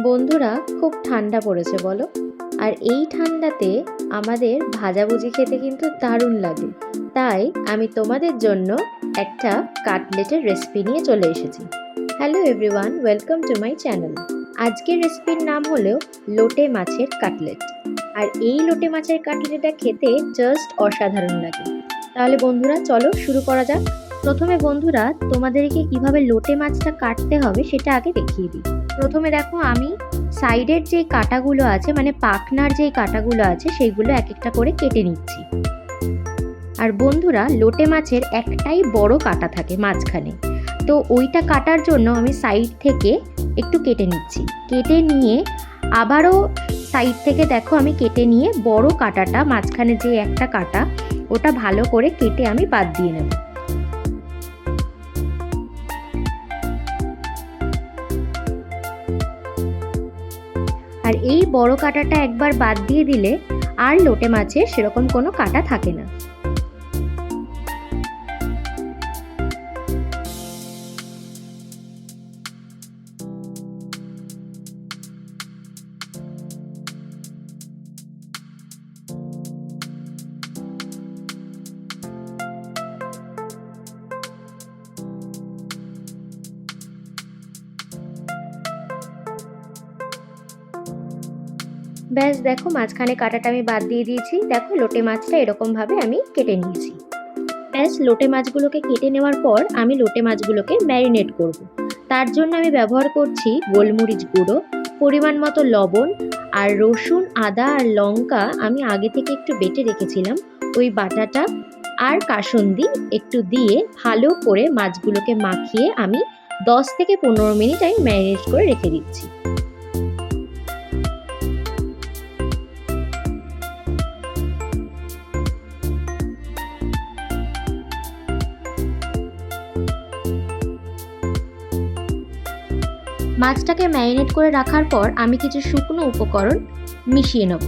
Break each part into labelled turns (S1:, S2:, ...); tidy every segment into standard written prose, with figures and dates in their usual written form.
S1: বন্ধুরা, খুব ঠান্ডা পড়েছে বলো। আর এই ঠান্ডাতে আমাদের ভাজাভুজি খেতে কিন্তু দারুণ লাগে। তাই আমি তোমাদের জন্য একটা কাটলেটের রেসিপি নিয়ে চলে এসেছি। Hello everyone, welcome to my channel. আজকের রেসিপির নাম হলো লোটে মাছের কাটলেট। আর এই লোটে মাছের কাটলেটটা খেতে জাস্ট অসাধারণ লাগে। তাহলে বন্ধুরা চলো শুরু করা যাক। প্রথমে বন্ধুরা তোমাদেরকে কিভাবে লোটে মাছটা কাটতে হবে সেটা আগে দেখিয়ে দিই। প্রথমে দেখো, আমি সাইডের যে কাঁটাগুলো আছে, মানে পাখনার যে কাঁটাগুলো আছে, সেইগুলো এক একটা করে কেটে নিচ্ছি। আর বন্ধুরা, লোটে মাছের একটাই বড় কাঁটা থাকে মাঝখানে, তো ওইটা কাটার জন্য আমি সাইড থেকে একটু কেটে নিচ্ছি। কেটে নিয়ে আবারও সাইড থেকে দেখো আমি কেটে নিয়ে বড় কাঁটাটা, মাঝখানে যে একটা কাঁটা, ওটা ভালো করে কেটে আমি বাদ দিয়ে নেব। আর এই বড় কাঁটাটা একবার বাদ দিয়ে দিলে আর লোটে মাছের সেরকম কোনো কাঁটা থাকে না। ব্যাস দেখো, মাঝখানে কাঁটাটা আমি বাদ দিয়ে দিয়েছি। দেখো, লোটে মাছটা এরকমভাবে আমি কেটে নিয়েছি। ব্যাস, লোটে মাছগুলোকে কেটে নেওয়ার পর আমি লোটে মাছগুলোকে ম্যারিনেট করব। তার জন্য আমি ব্যবহার করছি গোলমরিচ গুঁড়ো, পরিমাণ মতো লবণ, আর রসুন, আদা আর লঙ্কা আমি আগে থেকে একটু বেটে রেখেছিলাম, ওই বাটাটা, আর কাসুন্দি একটু দিয়ে ভালো করে মাছগুলোকে মাখিয়ে আমি 10 থেকে 15 মিনিট আমি ম্যারিনেট করে রেখে দিচ্ছি। মাছটাকে ম্যারিনেট করে রাখার পর আমি কিছু শুকনো উপকরণ মিশিয়ে নেব।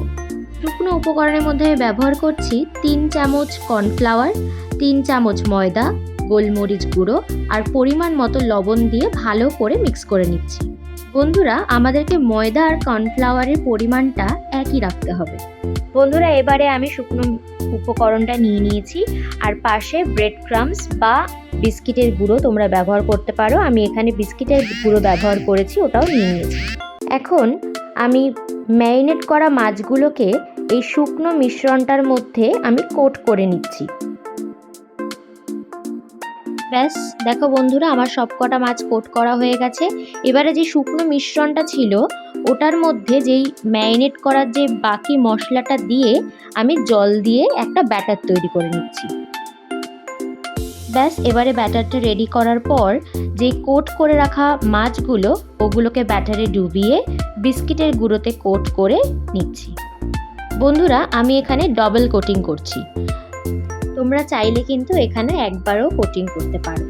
S1: শুকনো উপকরণের মধ্যে আমি ব্যবহার করছি 3 চামচ কর্নফ্লাওয়ার, 3 চামচ ময়দা, গোলমরিচ গুঁড়ো আর পরিমাণ মতো লবণ দিয়ে ভালো করে মিক্স করে নিচ্ছি। বন্ধুরা, আমাদেরকে ময়দা আর কর্নফ্লাওয়ারের পরিমাণটা একই রাখতে হবে। বন্ধুরা, এবারে আমি শুকনো উপকরণটা নিয়ে নিয়েছি, আর পাশে ব্রেড ক্রাম্বস বা বিস্কিটের গুঁড়ো তোমরা ব্যবহার করতে পারো। আমি এখানে বিস্কিটের গুঁড়ো ব্যবহার করেছি, ওটাও নিয়ে নিয়েছি। এখন আমি ম্যারিনেট করা মাছগুলোকে এই শুকনো মিশ্রণটার মধ্যে আমি কোট করে নিচ্ছি। ব্যাস দেখো বন্ধুরা, আমার সবকটা মাছ কোট করা হয়ে গেছে। এবারে যে শুকনো মিশ্রণটা ছিল ওটার মধ্যে যেই ম্যারিনেট করার যে বাকি মশলাটা দিয়ে আমি জল দিয়ে একটা ব্যাটার তৈরি করে নিচ্ছি। ব্যাস, এবারে ব্যাটারটা রেডি করার পর যে কোট করে রাখা মাছগুলো, ওগুলোকে ব্যাটারে ডুবিয়ে বিস্কিটের গুঁড়োতে কোট করে নিচ্ছি। বন্ধুরা, আমি এখানে ডবল কোটিং করছি, তোমরা চাইলে কিন্তু এখানে একবারও কোটিং করতে পারো।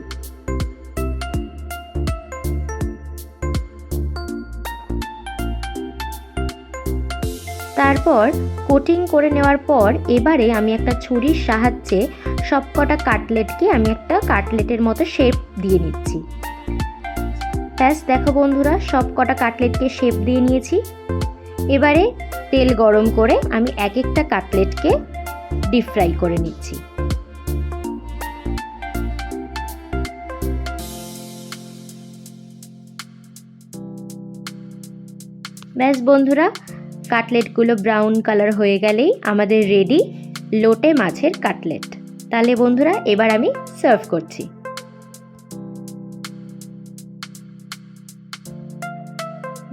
S1: তারপর কোটিং করে নেওয়ার পর এবারে আমি একটা ছুরির সাহায্যে সবকটা কাটলেটকে আমি একটা কাটলেটের মতো শেপ দিয়ে নিচ্ছি। ব্যাস দেখো বন্ধুরা, সবকটা কাটলেটকে শেপ দিয়ে নিয়েছি। এবারে তেল গরম করে আমি এক একটা কাটলেটকে ডিপ ফ্রাই করে নিচ্ছি। ব্যাস বন্ধুরা, কাটলেটগুলো ব্রাউন কালার হয়ে গেলেই আমাদের রেডি লোটে মাছের কাটলেট। তাহলে বন্ধুরা, এবার আমি সার্ভ করছি।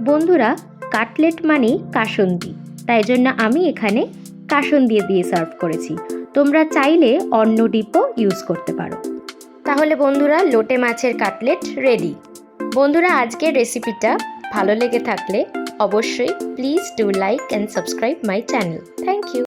S1: বন্ধুরা, কাটলেট মানে কাসুন্দি, তাই জন্য আমি এখানে কাসুন্দি দিয়ে সার্ভ করেছি। তোমরা চাইলে অন্য ডিপও ইউজ করতে পারো। তাহলে বন্ধুরা, লোটে মাছের কাটলেট রেডি। বন্ধুরা, আজকের রেসিপিটা ভালো লেগে থাকলে অবশ্যই please do like and subscribe my channel. Thank you.